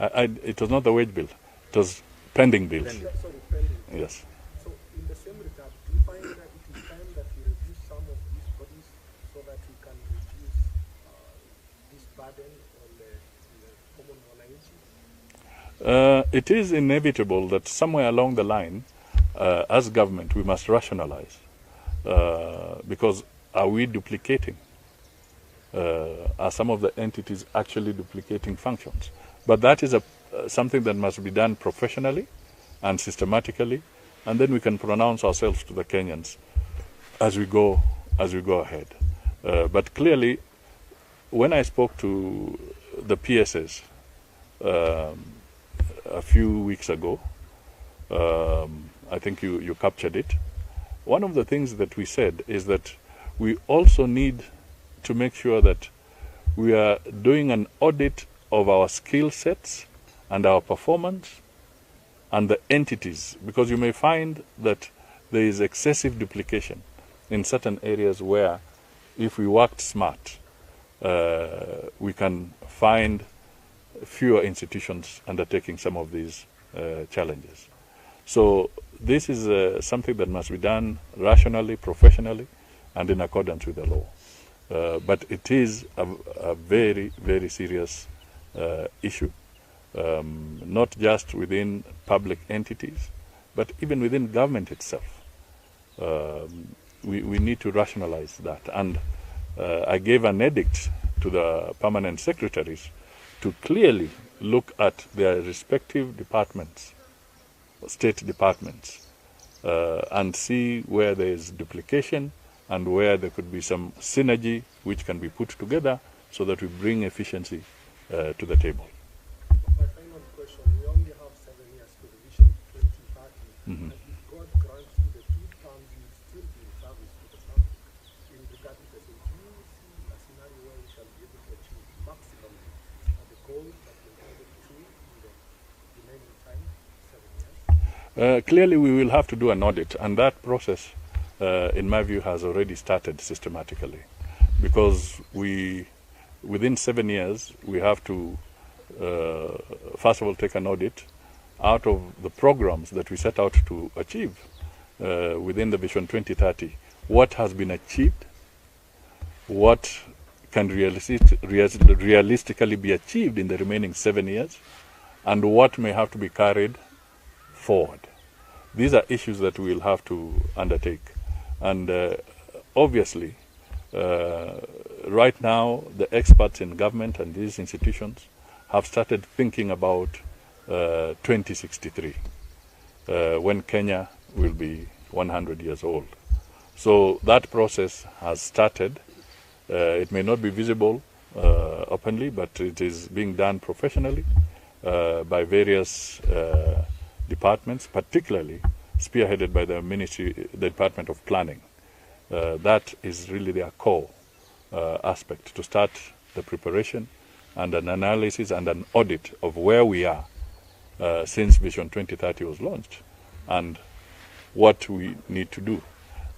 It was not the wage bill. It was pending bills. Sorry, pending. Yes. So in the same regard, do you find that it is time that we reduce some of these bodies so that we can reduce this burden on the common wananchi? It is inevitable that somewhere along the line, as government, we must rationalize. Because are we duplicating? Are some of the entities actually duplicating functions? But that is something that must be done professionally and systematically, and then we can pronounce ourselves to the Kenyans as we go ahead. But clearly, when I spoke to the PSS a few weeks ago, I think you captured it. One of the things that we said is that we also need to make sure that we are doing an audit of our skill sets and our performance and the entities, because you may find that there is excessive duplication in certain areas where, if we worked smart, we can find fewer institutions undertaking some of these challenges. So this is something that must be done rationally, professionally, and in accordance with the law. But it is a very, very serious issue, not just within public entities, but even within government itself. We need to rationalize that. And I gave an edict to the permanent secretaries to clearly look at their respective departments, state departments, and see where there is duplication and where there could be some synergy which can be put together so that we bring efficiency to the table. My final question, we only have 7 years to the Vision 2030. Mm-hmm. And if God grants you the 2 terms, you will still be in service to the public. In regard to the same, do you see a scenario where we shall be able to achieve maximum the goals that we intended to in the remaining time, 7 years? Clearly, we will have to do an audit, and that process, in my view, has already started systematically, because within 7 years, we have to, first of all, take an audit out of the programs that we set out to achieve within the Vision 2030. What has been achieved? What can realistically be achieved in the remaining 7 years? And what may have to be carried forward? These are issues that we will have to undertake. And obviously, right now, the experts in government and these institutions have started thinking about 2063, when Kenya will be 100 years old. So that process has started. It may not be visible openly, but it is being done professionally by various departments, particularly spearheaded by the Department of Planning. That is really their core aspect, to start the preparation and an analysis and an audit of where we are since Vision 2030 was launched and what we need to do.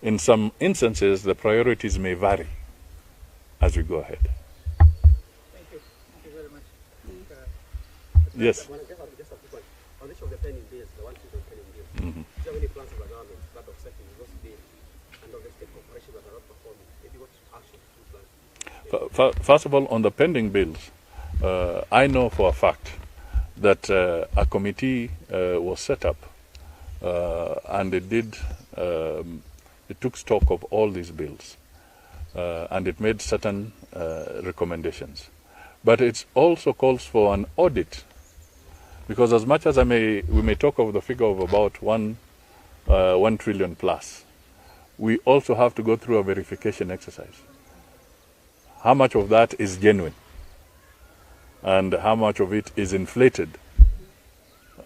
In some instances, the priorities may vary as we go ahead. Thank you. Thank you very much. Yes. Just a quick one. On each of the pending bills, the 1 trillion pending bills, Mm-hmm. is there any plans of the government to start offsetting those bills and of the state corporations that are not performing? Maybe what actions do you plan? First of all, on the pending bills, I know for a fact that a committee was set up and it took stock of all these bills and it made certain recommendations. But it also calls for an audit, because as much as we may talk of the figure of about 1 trillion plus, we also have to go through a verification exercise. How much of that is genuine? And how much of it is inflated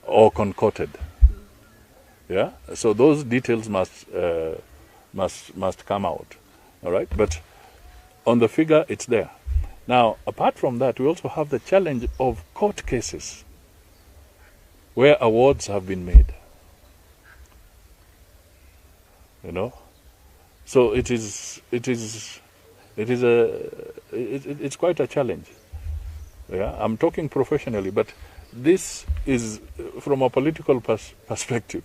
or concocted? Yeah. So those details must come out. All right. But on the figure, it's there. Now, apart from that, we also have the challenge of court cases where awards have been made. You know, so it's quite a challenge. Yeah, I'm talking professionally, but this is from a political perspective.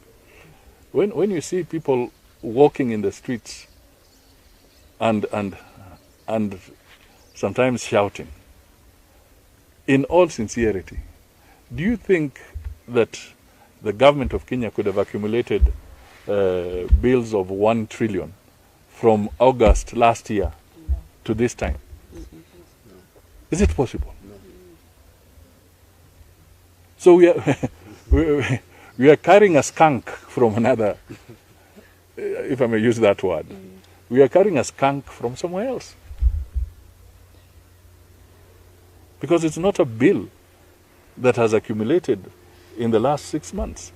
When you see people walking in the streets and sometimes shouting, in all sincerity, do you think that the government of Kenya could have accumulated bills of 1 trillion from August last year to this time? Is it possible? So we are we are carrying a skunk from another, if I may use that word. We are carrying a skunk from somewhere else. Because it's not a bill that has accumulated in the last 6 months.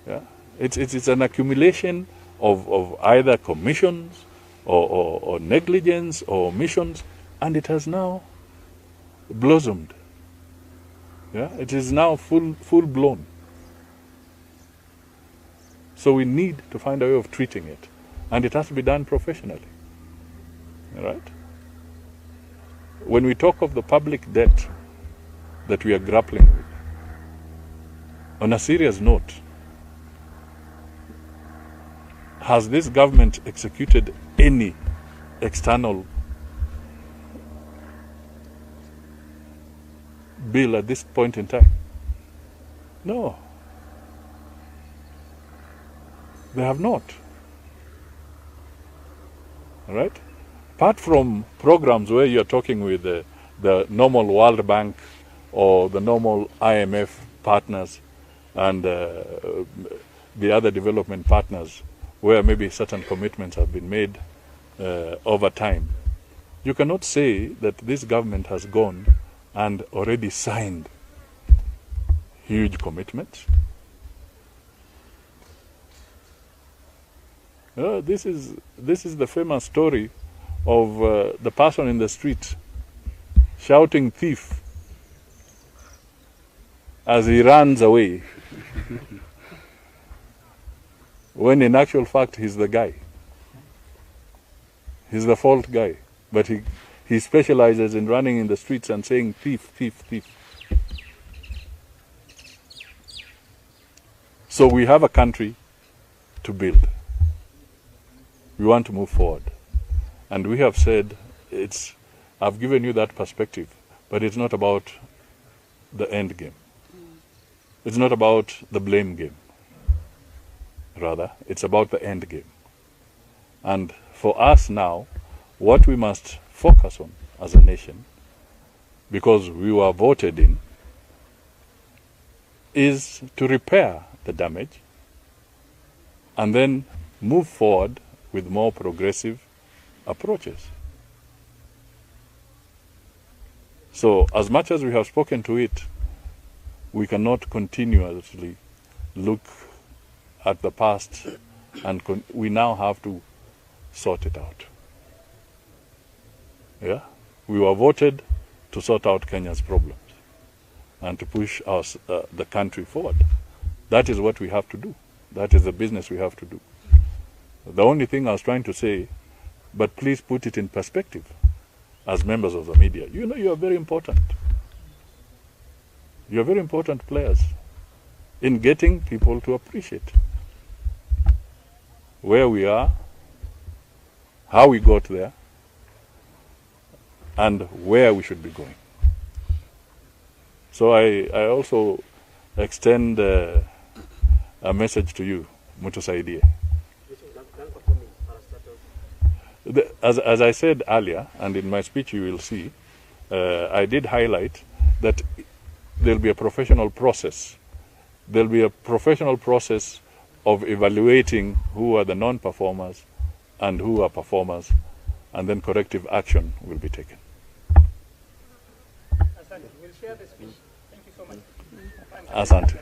Yeah? It's an accumulation of either commissions or negligence or omissions, and it has now blossomed. Yeah? It is now full blown. So we need to find a way of treating it, and it has to be done professionally. All right? When we talk of the public debt that we are grappling with, on a serious note, has this government executed any external bill at this point in time? No. They have not. All right? Apart from programs where you're talking with the normal World Bank or the normal IMF partners and the other development partners, where maybe certain commitments have been made over time, you cannot say that this government has gone and already signed huge commitments. This is the famous story of the person in the street shouting "thief" as he runs away, when in actual fact he's the guy. He's the fault guy, but he specializes in running in the streets and saying "thief, thief, thief." So we have a country to build. We want to move forward. And we have said, I've given you that perspective, but it's not about the end game. It's not about the blame game. Rather, it's about the end game. And for us now, what we must focus on as a nation, because we were voted in, is to repair the damage and then move forward with more progressive approaches. So, as much as we have spoken to it, we cannot continuously look at the past, and we now have to sort it out. Yeah? We were voted to sort out Kenya's problems and to push the country forward. That is what we have to do. That is the business we have to do. The only thing I was trying to say, but please put it in perspective as members of the media. You know you are very important. You are very important players in getting people to appreciate where we are, how we got there, and where we should be going. So I also extend a message to you, mtusaidie. As I said earlier, and in my speech you will see, I did highlight that there will be a professional process. There will be a professional process of evaluating who are the non-performers and who are performers, and then corrective action will be taken. Asante. We'll share the speech. Thank you so much. Asante.